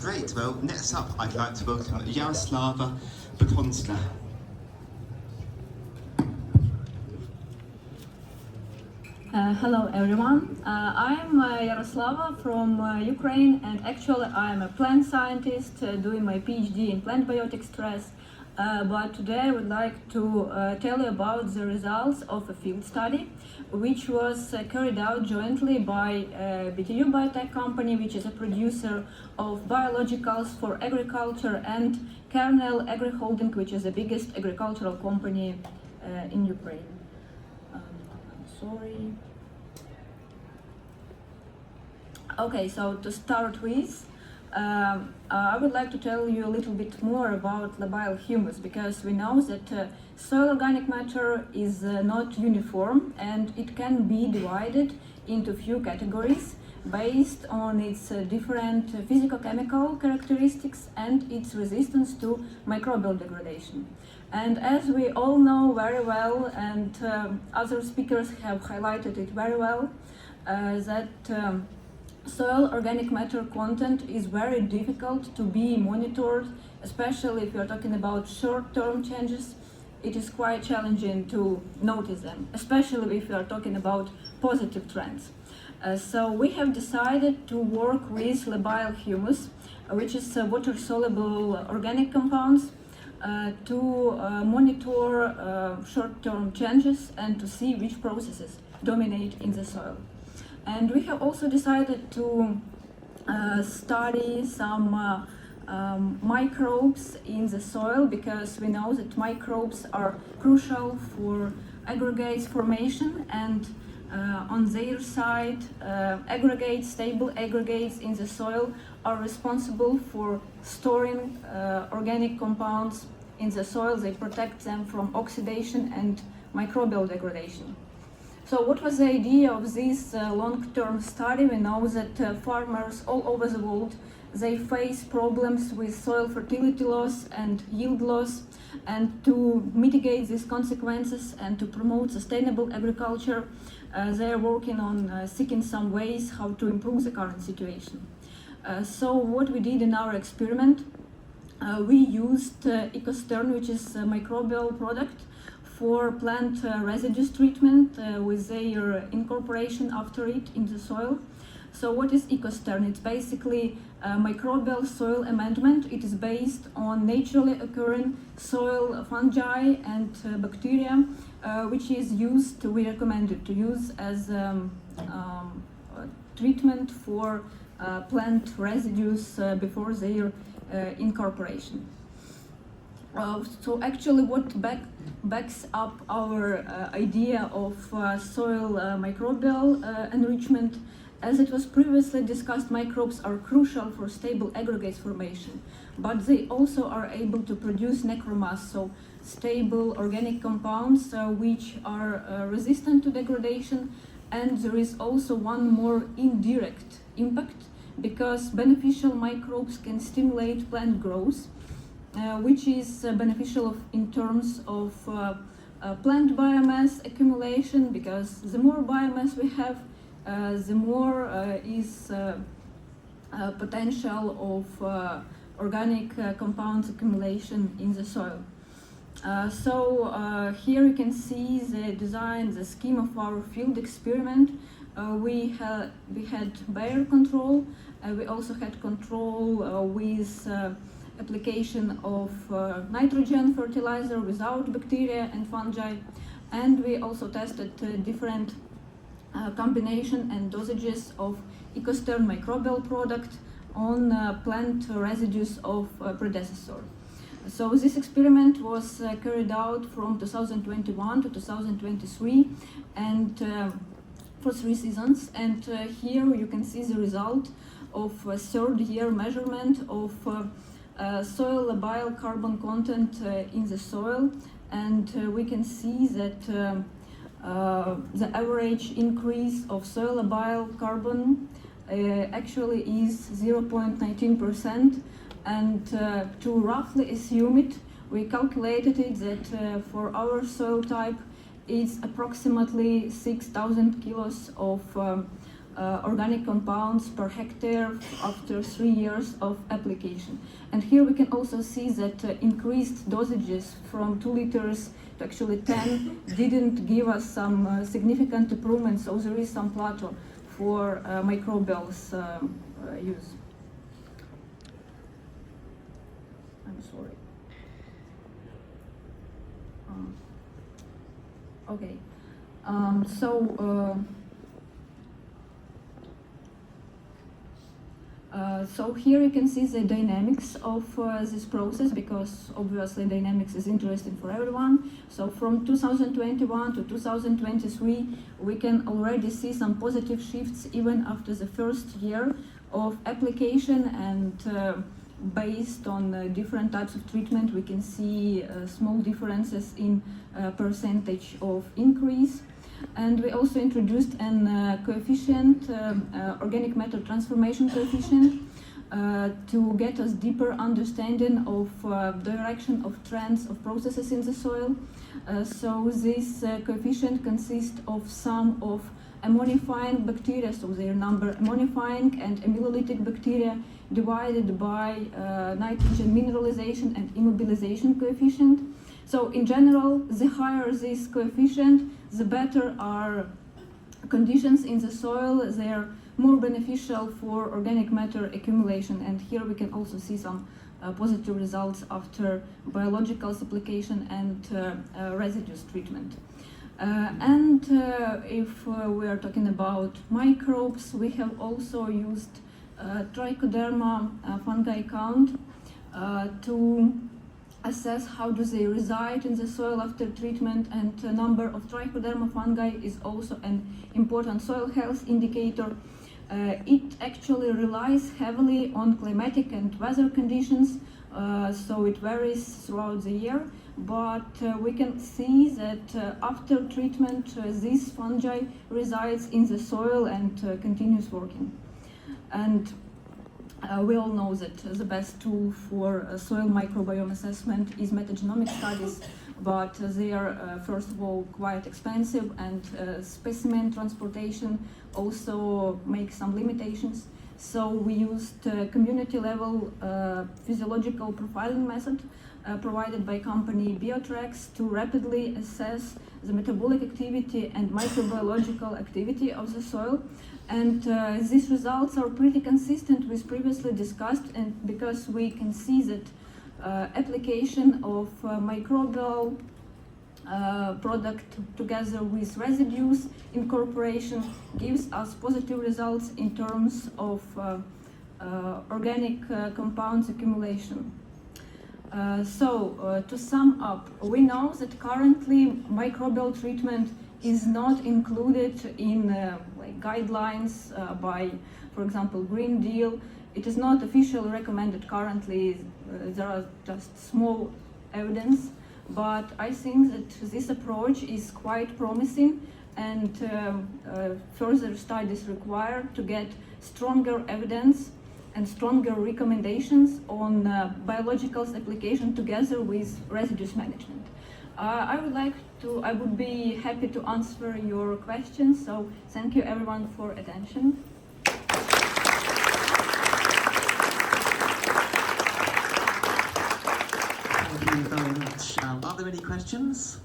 Great. Well, next up, I'd like to welcome Yaroslava Bukhonska. Hello everyone, I'm Yaroslava from Ukraine, and actually I'm a plant scientist doing my PhD in plant biotic stress, but today I would like to tell you about the results of a field study which was carried out jointly by BTU biotech company, which is a producer of biologicals for agriculture, and Kernel Agri Holding, which is the biggest agricultural company in Ukraine. Sorry. Okay, so to start with, I would like to tell you a little bit more about labile humus, because we know that soil organic matter is not uniform, and it can be divided into few categories based on its different physicochemical characteristics and its resistance to microbial degradation. And as we all know very well, and other speakers have highlighted it very well, that soil organic matter content is very difficult to be monitored, especially if we are talking about short-term changes. It is quite challenging to notice them, especially if we are talking about positive trends. So we have decided to work with labile humus, which is water-soluble organic compounds, to monitor short-term changes and to see which processes dominate in the soil. And we have also decided to study some microbes in the soil, because we know that microbes are crucial for aggregates formation, and on their side, aggregates, stable aggregates in the soil are responsible for storing organic compounds in the soil. They protect them from oxidation and microbial degradation. So what was the idea of this long-term study? We know that farmers all over the world, they face problems with soil fertility loss and yield loss, and to mitigate these consequences and to promote sustainable agriculture, they are working on seeking some ways how to improve the current situation. So what we did in our experiment, we used EGU2025, which is a microbial product for plant residues treatment with their incorporation after it in the soil. So what is EGU2025? It's basically a microbial soil amendment. It is based on naturally occurring soil fungi and bacteria, which is used, we recommend it to use as treatment for plant residues before their incorporation. So actually what backs up our idea of soil microbial enrichment, as it was previously discussed, microbes are crucial for stable aggregates formation, but they also are able to produce necromass, so stable organic compounds which are resistant to degradation. And there is also one more indirect impact, because beneficial microbes can stimulate plant growth, which is beneficial in terms of plant biomass accumulation, because the more biomass we have, the more is potential of organic compounds accumulation in the soil. So here you can see the design, the scheme of our field experiment. We had Bayer control. We also had control with application of nitrogen fertilizer without bacteria and fungi, and we also tested different combination and dosages of EGU2025 microbial product on plant residues of predecessor. So this experiment was carried out from 2021 to 2023, and for 3 seasons. And here you can see the result of a third-year measurement of soil labile carbon content in the soil, and we can see that the average increase of soil labile carbon actually is 0.19%, and to roughly assume it, we calculated it that for our soil type it's approximately 6,000 kilos of organic compounds per hectare after 3 years of application. And here we can also see that increased dosages from 2 liters to actually 10 didn't give us some significant improvements, so there is some plateau for microbials use. I'm sorry. Okay. So here you can see the dynamics of this process, because obviously dynamics is interesting for everyone. So from 2021 to 2023, we can already see some positive shifts even after the first year of application, and based on different types of treatment, we can see small differences in percentage of increase. And we also introduced an coefficient, organic matter transformation coefficient, to get us deeper understanding of direction of trends of processes in the soil. So this coefficient consists of sum of ammonifying bacteria, so their number ammonifying and amylolytic bacteria, divided by nitrogen mineralization and immobilization coefficient. So in general, the higher this coefficient, the better are conditions in the soil. They are more beneficial for organic matter accumulation. And here we can also see some positive results after biologicals application and residues treatment. If we are talking about microbes, we have also used trichoderma fungi count to assess how do they reside in the soil after treatment, and the number of trichoderma fungi is also an important soil health indicator. It actually relies heavily on climatic and weather conditions, so it varies throughout the year, but we can see that after treatment this fungi resides in the soil and continues working. And we all know that the best tool for soil microbiome assessment is metagenomic studies, but they are first of all quite expensive, and specimen transportation also makes some limitations. So we used community level physiological profiling method provided by company Biotrax to rapidly assess the metabolic activity and microbiological activity of the soil. And these results are pretty consistent with previously discussed, and because we can see that application of microbial product together with residues incorporation gives us positive results in terms of organic compounds accumulation. To sum up, we know that currently microbial treatment is not included in guidelines by, for example, Green Deal. It is not officially recommended currently. There are just small evidence, but I think that this approach is quite promising, and further studies required to get stronger evidence and stronger recommendations on biologicals application together with residues management. I would be happy to answer your questions, so thank you everyone for attention. Thank you very much. Are there any questions?